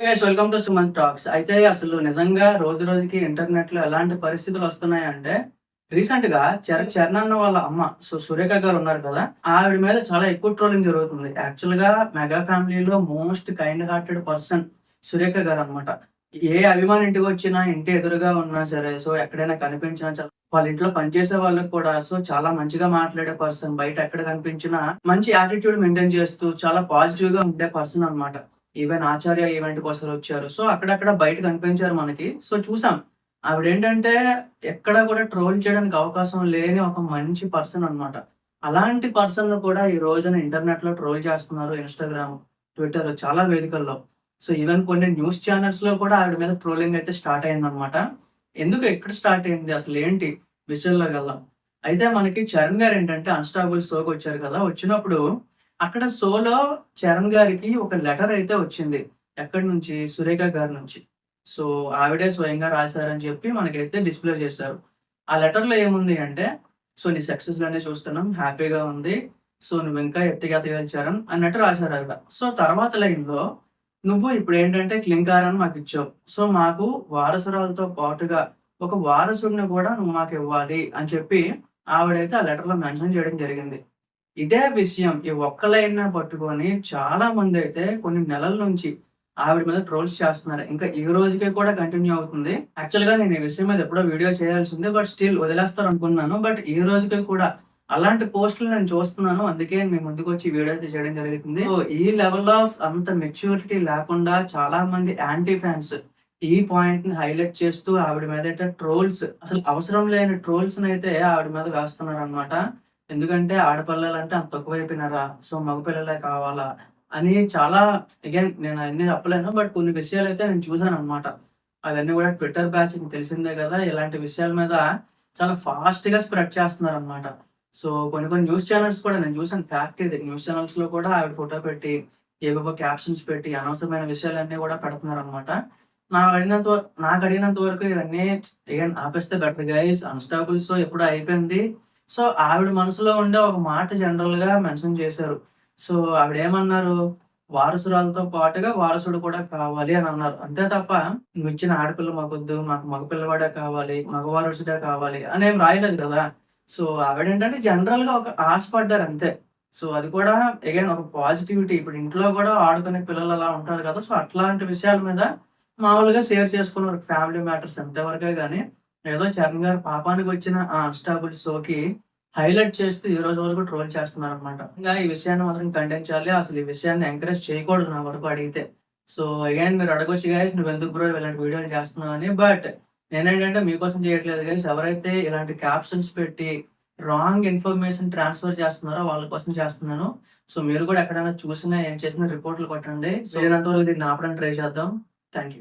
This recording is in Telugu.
Welcome to Sumanth talks. అయితే అసలు నిజంగా రోజు రోజుకి ఇంటర్నెట్‌లో ఎలాంటి పరిస్థితులు వస్తున్నాయంటే, రీసెంట్‌గా చరణ్ అన్న వాళ్ళ అమ్మ సురేఖ గారు ఉన్నారు కదా! ఆవిడ మీద చాలా ఎక్కువ ట్రోలింగ్ జరుగుతుంది. యాక్చువల్‌గా మెగా ఫ్యామిలీలో most kind hearted person Surekha గారనమాట. ఏ అభిమాని ఇంటికొచ్చినా, ఇంటి ఎదురుగా ఉన్నా సరే, ఎక్కడైనా కనిపించినా వాళ్ళ ఇంట్లో పనిచేసే వాళ్ళకి కూడా చాలా మంచిగా మాట్లాడే పర్సన్. బయట ఎక్కడ కనిపించినా మంచి యాటిట్యూడ్ మెయింటైన్ చేస్తూ చాలా పాజిటివ్‌గా ఉండే పర్సన్ అనమాట. ఈవెన్ 'ఆచార్య' ఈవెంట్‌కొకసారొచ్చారు. అక్కడక్కడ బయట కనిపించారు మనకి. చూసాం. ఆవిడేంటంటే ఎక్కడ కూడా ట్రోల్ చేయడానికి అవకాశం లేని ఒక మంచి పర్సన్ అన్నమాట. అలాంటి పర్సన్‌ని కూడా ఈ రోజున ఇంటర్నెట్‌లో ట్రోల్ చేస్తున్నారు. ఇన్‌స్టాగ్రామ్, ట్విట్టర్ చాలా వేదికల్లో. ఈవెన్ కొన్ని న్యూస్ ఛానెల్స్‌లో కూడా ఆవిడ మీద ట్రోలింగ్ అయితే స్టార్ట్ అయిందన్నమాట. ఎందుకు? ఎక్కడ స్టార్ట్ అయింది? అసలేంటి? విషయంలోకెళ్దాం. అయితే మనకి చరణ్ గారేంటంటే 'అన్‌స్టాపబుల్' షోకొచ్చారు కదా! వచ్చినప్పుడు అక్కడ షోలో చరణ్ గారికి ఒక లెటర్ అయితే వచ్చింది. ఎక్కడి నుంచి? సురేఖ గారి నుంచి. సో, ఆవిడే స్వయంగా రాసారని చెప్పి మనకైతే డిస్‌ప్లే చేశారు. ఆ లెటర్‌లో ఏముంది అంటే, నీ సక్సెస్‌లన్నీ చూస్తున్నాం. హ్యాపీగా ఉంది. నువ్వింకా ఎత్తుకెదగాలి చరణ్ అన్నట్టు రాసారావిడ. తర్వాత లైన్‌లో నువ్వు ఇప్పుడేంటంటే క్లింకారాన్ని మాకిచ్చావు. మాకు వారసురాలతో పాటుగా ఒక వారసుడిని కూడా నువ్వు మాకివ్వాలి అని చెప్పి ఆవిడైతే ఆ లెటర్‌లో మెన్షన్ చేయడం జరిగింది. ఇదే విషయం ఈ ఒక్క లైన్‌నే పట్టుకొని చాలా మందైతే కొన్ని నెలల నుంచి ఆవిడ మీద ట్రోల్స్ చేస్తున్నారు. ఇంకా ఈ రోజుకి కూడా కంటిన్యూ అవుతుంది. యాక్చువల్‌గా నేను ఈ విషయం మీద ఎప్పుడో వీడియో చేయాల్సింది. But still వదిలేస్తారనుకున్నాను. బట్ ఈ రోజుకి కూడా అలాంటి పోస్టులు నేను చూస్తున్నాను. అందుకే మీ ముందుకొచ్చి వీడియో అయితే చేయడం జరుగుతుంది. ఈ లెవెల్ ఆఫ్ అంత మెచ్యూరిటీ లేకుండా చాలా మంది యాంటీ ఫ్యాన్స్ ఈ పాయింట్‌ని హైలైట్ చేస్తూ ఆవిడ మీదట ట్రోల్స్ అసలు అవసరం లేని ట్రోల్స్‌నైతే ఆవిడ మీద వేస్తున్నారనమాట. ఎందుకంటే ఆడపిల్లలంటే అంత తక్కువైపోయినారా? మగపిల్లలే కావాలా? అని చాలా అగైన్ నేను అన్నీ చెప్పలేను. బట్ కొన్ని విషయాలైతే నేను చూసాననమాట. అవన్నీ కూడా ట్విట్టర్ బ్యాచ్ మీకు తెలిసిందే గదా! ఇలాంటి విషయాల మీద చాలా ఫాస్ట్‌గా స్ప్రెడ్ చేస్తున్నారనమాట. కొన్ని కొన్ని న్యూస్ ఛానెల్స్ కూడా నేను చూసాను ఫ్యాక్ట్ ఇది. న్యూస్ ఛానెల్స్‌లో కూడా ఆవిడ ఫోటో పెట్టి, ఏవేవో క్యాప్షన్స్ పెట్టి అనవసరమైన విషయాలన్నీ కూడా పెడుతున్నారనమాట. నాకడిగినంత వరకు ఇవన్నీ అగైన్ ఆపేస్తే బెటర్ గైస్. అన్‌స్టాపబుల్స్‌తో ఎప్పుడో అయిపోయింది. ఆవిడ మనసులో ఉండే ఒక మాట జనరల్‌గా మెన్షన్ చేశారు. ఆవిడేమన్నారు? వారసురాలతో పాటుగా వారసుడు కూడా కావాలి అని అన్నారు. అంతే తప్ప నువ్విచ్చిన ఆడపిల్ల మాకొద్దు. మాకు మగ పిల్లవాడే కావాలి. మగ వారసుడే కావాలి అనేం రాయలేదు కదా! ఆవిడేంటంటే జనరల్‌గా ఒక ఆశపడ్డారు అంతే. అది కూడా అగైన్ ఒక పాజిటివిటీ. ఇప్పుడు ఇంట్లో కూడా ఆడుకునే పిల్లలు అలా ఉంటారు కదా! అట్లాంటి విషయాల మీద మామూలుగా షేర్ చేసుకున్నారు. ఫ్యామిలీ మ్యాటర్స్ అంతవరకే గాని ఏదో చరణ్ గారు పాపానికొచ్చిన ఆ అన్‌స్టాపబుల్ షోకి హైలైట్ చేస్తూ ఈ రోజు వరకు ట్రోల్ చేస్తున్నారనమాట. ఇంగా ఈ విషయాన్ని మాత్రం ఖండించాలి. అసలు ఈ విషయాన్ని ఎంకరేజ్ చేయకూడదు నా వరకు అడిగితే. అగైన్ మీరు అడగొచ్చు గైస్ నువ్వెందుకు బ్రో ఇలాంటి వీడియోలు చేస్తున్నావు అని. బట్ నేనేంటంటే మీకోసం చేయట్లేదు గైస్. ఎవరైతే ఇలాంటి క్యాప్షన్స్ పెట్టి రాంగ్ ఇన్ఫర్మేషన్ ట్రాన్స్‌ఫర్ చేస్తున్నారో వాళ్ళ కోసం చేస్తున్నాను. మీరు కూడా ఎక్కడైనా చూసినా, ఏం చేసినా రిపోర్ట్‌లు కొట్టండి. వీలైనంత వరకు దీన్ని ఆపడానికి ట్రై చేద్దాం. Thank you.